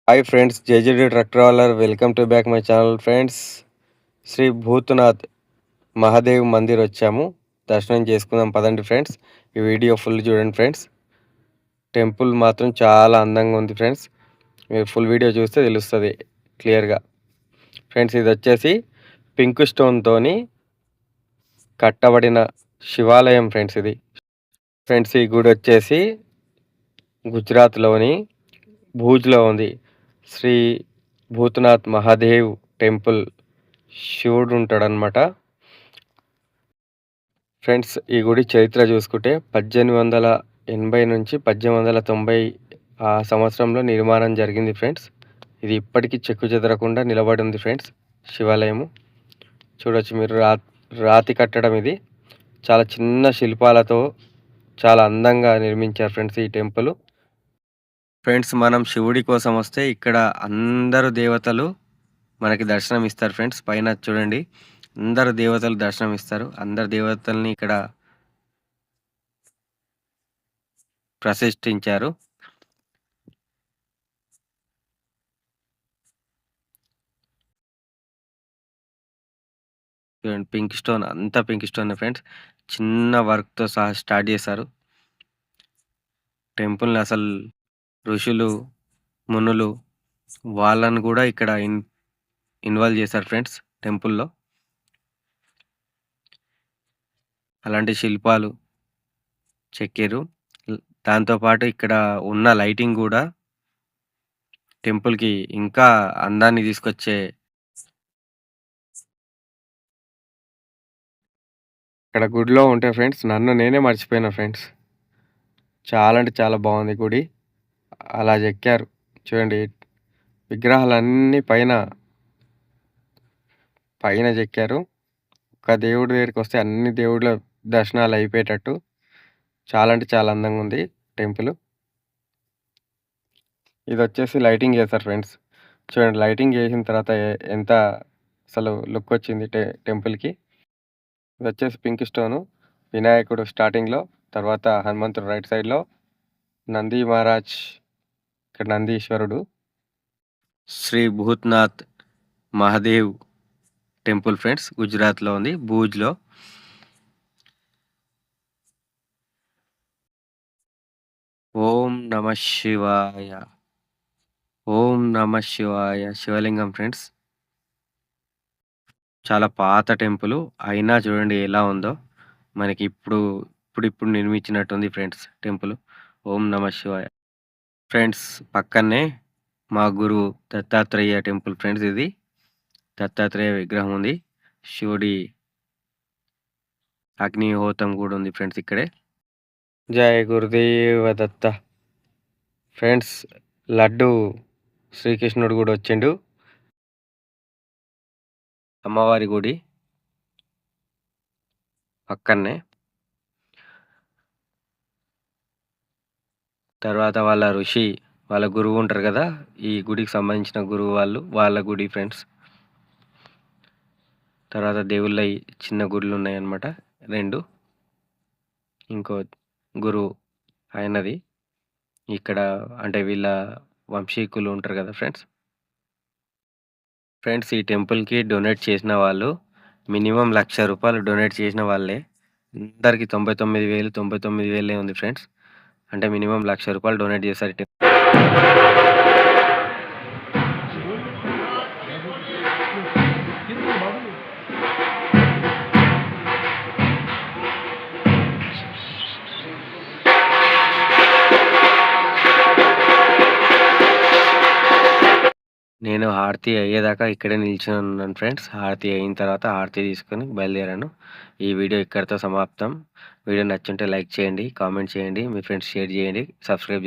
Hi friends, JJD truck traveller welcome to back my channel friends. Shri Bhootnath Mahadev Mandir వచ్చాము. దర్శనం చేసుకుందాం పదండి ఫ్రెండ్స్. ఈ వీడియో ఫుల్ చూడండి ఫ్రెండ్స్. టెంపుల్ మాత్రం చాలా అందంగా ఉంది ఫ్రెండ్స్. మీరు ఫుల్ వీడియో చూస్తే తెలుస్తుంది క్లియర్గా. ఫ్రెండ్స్, ఇది వచ్చేసి పింక్ స్టోన్తోని కట్టబడిన శివాలయం ఫ్రెండ్స్. ఇది ఫ్రెండ్స్, ఈ గుడి వచ్చేసి గుజరాత్లోని భూజ్లో ఉంది. శ్రీ భూతనాథ్ మహాదేవ్ టెంపుల్. శివుడు ఉంటాడనమాట ఫ్రెండ్స్. ఈ గుడి చరిత్ర చూసుకుంటే 1880 నుంచి 1890 ఆ సంవత్సరంలో నిర్మాణం జరిగింది ఫ్రెండ్స్. ఇది ఇప్పటికీ చెక్కు చెదరకుండా నిలబడి ఉంది ఫ్రెండ్స్. శివాలయము చూడొచ్చు మీరు. రాతి కట్టడం ఇది. చాలా చిన్న శిల్పాలతో చాలా అందంగా నిర్మించారు ఫ్రెండ్స్ ఈ టెంపుల్. ఫ్రెండ్స్, మనం శివుడి కోసం వస్తే ఇక్కడ అందరు దేవతలు మనకి దర్శనం ఇస్తారు ఫ్రెండ్స్. పైన చూడండి, అందరు దేవతలు దర్శనం ఇస్తారు. అందరు దేవతల్ని ఇక్కడ ప్రతిష్ఠించారు. చూడండి, పింక్ స్టోన్, అంతా పింక్ స్టోన్ ఫ్రెండ్స్. చిన్న వర్క్తో సహా స్టార్ట్ చేశారు టెంపుల్ని. అసలు ఋషులు, మునులు వాళ్ళని కూడా ఇక్కడ ఇన్వాల్వ్ చేశారు ఫ్రెండ్స్ టెంపుల్లో. అలాంటి శిల్పాలు చెక్కారు. దాంతోపాటు ఇక్కడ ఉన్న లైటింగ్ కూడా టెంపుల్కి ఇంకా అందాన్ని తీసుకొచ్చే. ఇక్కడ గుడిలో ఉంటే ఫ్రెండ్స్ నన్ను నేనే మర్చిపోయినా ఫ్రెండ్స్. చాలా అంటే చాలా బాగుంది గుడి. అలా చెక్కారు చూడండి, విగ్రహాలన్నీ పైన పైన చెక్కారు. ఒక దేవుడి దగ్గరికి వస్తే అన్ని దేవుళ్ళ దర్శనాలు అయిపోయేటట్టు చాలా అంటే చాలా అందంగా ఉంది టెంపుల్. ఇది వచ్చేసి లైటింగ్ చేశారు ఫ్రెండ్స్. చూడండి, లైటింగ్ చేసిన తర్వాత ఎంత అసలు లుక్ వచ్చింది టెంపుల్కి. ఇది వచ్చేసి పింక్ స్టోను. వినాయకుడు స్టార్టింగ్లో, తర్వాత హనుమంతుడు రైట్ సైడ్లో, నంది మహారాజ్ ఇక్కడ నందీశ్వరుడు. శ్రీ భూత్నాథ్ మహాదేవ్ టెంపుల్ ఫ్రెండ్స్, గుజరాత్లో ఉంది, భూజ్లో. ఓం నమ శివాయ, ఓం నమ శివాయ శివలింగం ఫ్రెండ్స్. చాలా పాత టెంపుల్ అయినా చూడండి ఎలా ఉందో. మనకి ఇప్పుడు నిర్మించినట్టుంది ఫ్రెండ్స్ టెంపుల్. ఓం నమ శివాయ ఫ్రెండ్స్. పక్కనే మా గురువు దత్తాత్రేయ టెంపుల్ ఫ్రెండ్స్. ఇది దత్తాత్రేయ విగ్రహం ఉంది. శివుడి అగ్నిహోత్రం కూడా ఉంది ఫ్రెండ్స్ ఇక్కడే. జయ గురుదేవ దత్త ఫ్రెండ్స్. లడ్డు శ్రీకృష్ణుడు కూడా వచ్చిండు. అమ్మవారి గుడి పక్కనే. తర్వాత వాళ్ళ గురువు ఉంటారు కదా, ఈ గుడికి సంబంధించిన గురువు వాళ్ళ గుడి ఫ్రెండ్స్. తర్వాత దేవుళ్ళ చిన్న గుడులు ఉన్నాయన్నమాట 2. ఇంకో గురువు ఆయనది ఇక్కడ, అంటే వీళ్ళ వంశీకులు ఉంటారు కదా ఫ్రెండ్స్. ఫ్రెండ్స్, ఈ టెంపుల్కి డొనేట్ చేసిన వాళ్ళు మినిమం ₹1,00,000 డొనేట్ చేసిన వాళ్ళే. అందరికి 99,099 ఉంది ఫ్రెండ్స్. అంటే మినిమం ₹1,00,000 డొనేట్ చేశారు. నేను హారతి అయ్యేదాకా ఇక్కడే నిల్చొని ఉన్నాను ఫ్రెండ్స్. హారతి అయిన తర్వాత హారతి తీసుకొని బయలుదేరాను. ఈ వీడియో ఇక్కడితో సమాప్తం. వీడియో నచ్చుంటే లైక్ చేయండి, కామెంట్ చేయండి, మీ ఫ్రెండ్స్ షేర్ చేయండి, సబ్స్క్రైబ్